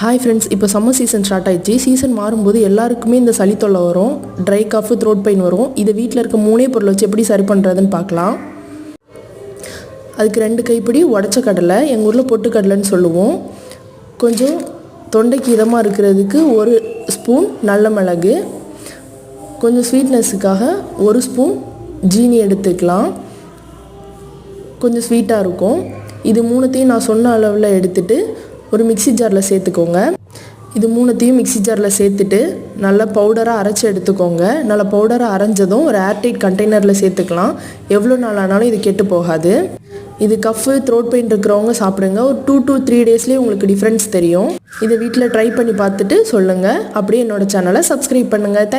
Hi friends, இப்போ summer season start ஆயிடுச்சு. Season மாறும்போது எல்லாருக்குமே இந்த சளி தொல்லை வரும், ட்ரை காஃபு, த்ரோட் பெயின் வரும். இதை வீட்டில் இருக்க 3 பொருள் வச்சு எப்படி சரி பண்ணுறதுன்னு பார்க்கலாம். அதுக்கு 2 கைப்பிடி உடச்ச கடலை, எங்கள் ஊரில் பொட்டுக்கடலைன்னு சொல்லுவோம். கொஞ்சம் தொண்டைக்கு இதமாக இருக்கிறதுக்கு 1 ஸ்பூன் நல்ல மிளகு, கொஞ்சம் ஸ்வீட்னஸுக்காக 1 ஸ்பூன் ஜீனி எடுத்துக்கலாம். கொஞ்சம் ஸ்வீட்டாக இருக்கும். இது 3த்தையும் நான் சொன்ன அளவில் எடுத்துகிட்டு ஒரு மிக்ஸி ஜாரில் சேர்த்துக்கோங்க. இது 3த்தையும் மிக்ஸி ஜாரில் சேர்த்துட்டு நல்லா பவுடராக அரைச்சி எடுத்துக்கோங்க. நல்லா பவுடராக அரைஞ்சதும் ஒரு ஏர்டைட் கண்டெய்னரில் சேர்த்துக்கலாம். எவ்வளோ நாள் ஆனாலும் இது கெட்டு போகாது. இது கஃப்பு, த்ரோட் பெயின் இருக்கிறவங்க சாப்பிடுங்க. ஒரு 2 to 3 டேஸ்லேயே உங்களுக்கு டிஃப்ரென்ஸ் தெரியும். இதை வீட்டில் ட்ரை பண்ணி பார்த்துட்டு சொல்லுங்கள். அப்படியே என்னோடய சேனலை சப்ஸ்கிரைப் பண்ணுங்கள்.